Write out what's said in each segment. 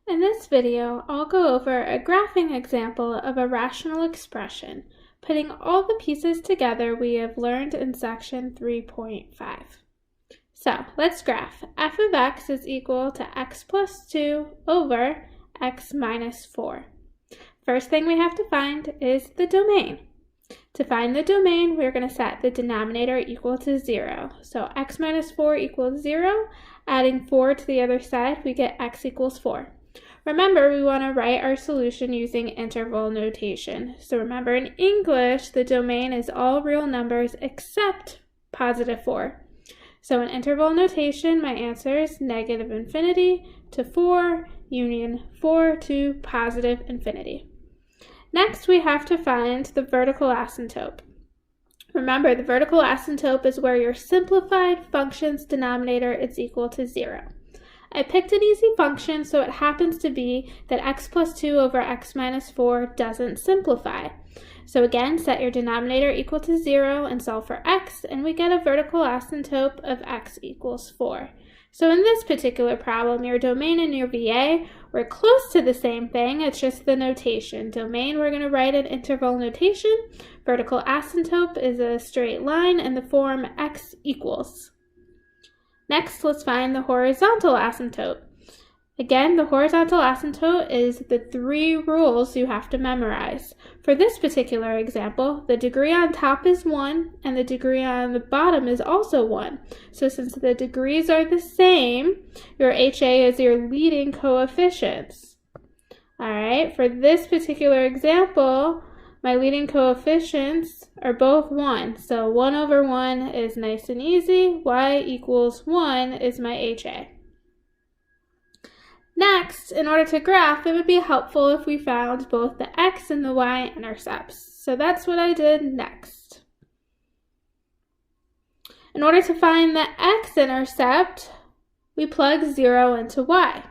In this video, I'll go over a graphing example of a rational expression, putting all the pieces together we have learned in section 3.5. So let's graph. F of x is equal to x plus 2 over x minus 4. First thing we have to find is the domain. To find the domain, we're going to set the denominator equal to 0. So x minus 4 equals 0. Adding 4 to the other side, we get x equals 4. Remember, we want to write our solution using interval notation. So remember, in English, the domain is all real numbers except positive 4. So in interval notation, my answer is negative infinity to 4 union 4 to positive infinity. Next, we have to find the vertical asymptote. Remember, the vertical asymptote is where your simplified function's denominator is equal to 0. I picked an easy function, so it happens to be that x plus 2 over x minus 4 doesn't simplify. So again, set your denominator equal to 0 and solve for x, and we get a vertical asymptote of x equals 4. So in this particular problem, your domain and your VA were close to the same thing, it's just the notation. Domain, we're going to write in interval notation. Vertical asymptote is a straight line in the form x equals. Next, let's find the horizontal asymptote. Again, the horizontal asymptote is the 3 rules you have to memorize. For this particular example, the degree on top is 1 and the degree on the bottom is also 1. So since the degrees are the same, your HA is your leading coefficients. Alright, for this particular example, my leading coefficients are both 1. So 1 over 1 is nice and easy. Y equals 1 is my HA. Next, in order to graph, it would be helpful if we found both the x and the y intercepts. So that's what I did next. In order to find the x-intercept, we plug 0 into y.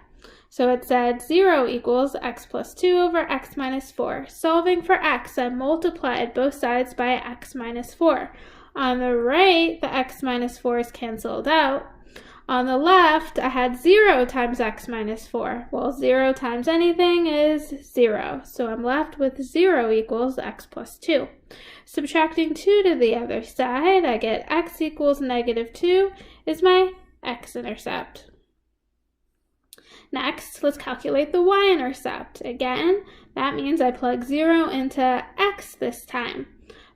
So it said 0 equals x plus 2 over x minus 4. Solving for x, I multiplied both sides by x minus 4. On the right, the x minus 4 is canceled out. On the left, I had 0 times x minus 4. Well, 0 times anything is 0. So I'm left with 0 equals x plus 2. Subtracting 2 to the other side, I get x equals negative 2 is my x-intercept. Next, let's calculate the y-intercept. Again, that means I plug 0 into x this time.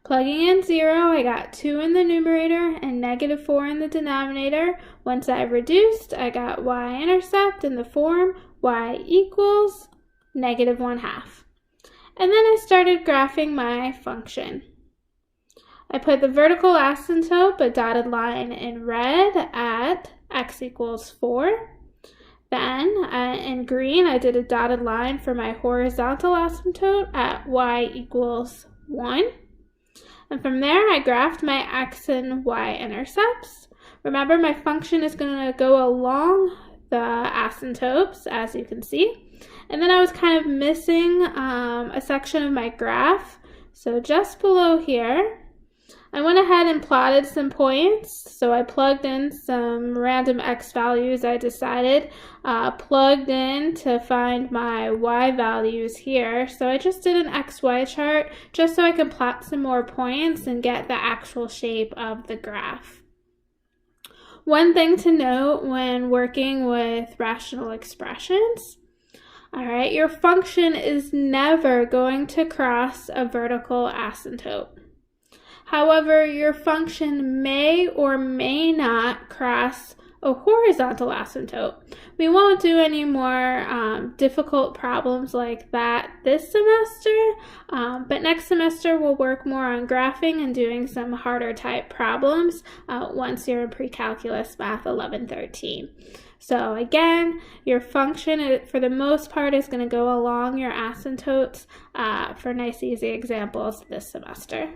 Plugging in 0, I got 2 in the numerator and negative 4 in the denominator. Once I reduced, I got y-intercept in the form y equals negative 1/2. And then I started graphing my function. I put the vertical asymptote, a dotted line in red, at x equals 4. Then, in green, I did a dotted line for my horizontal asymptote at y equals 1. And from there, I graphed my x and y intercepts. Remember, my function is going to go along the asymptotes, as you can see. And then I was kind of missing a section of my graph. So just below here, I went ahead and plotted some points. So I plugged in some random x values I decided, plugged in to find my y values here. So I just did an xy chart just so I can plot some more points and get the actual shape of the graph. One thing to note when working with rational expressions, alright, your function is never going to cross a vertical asymptote. However, your function may or may not cross a horizontal asymptote. We won't do any more difficult problems like that this semester, but next semester we'll work more on graphing and doing some harder type problems once you're in pre-calculus math 11-13. So again, your function for the most part is going to go along your asymptotes for nice easy examples this semester.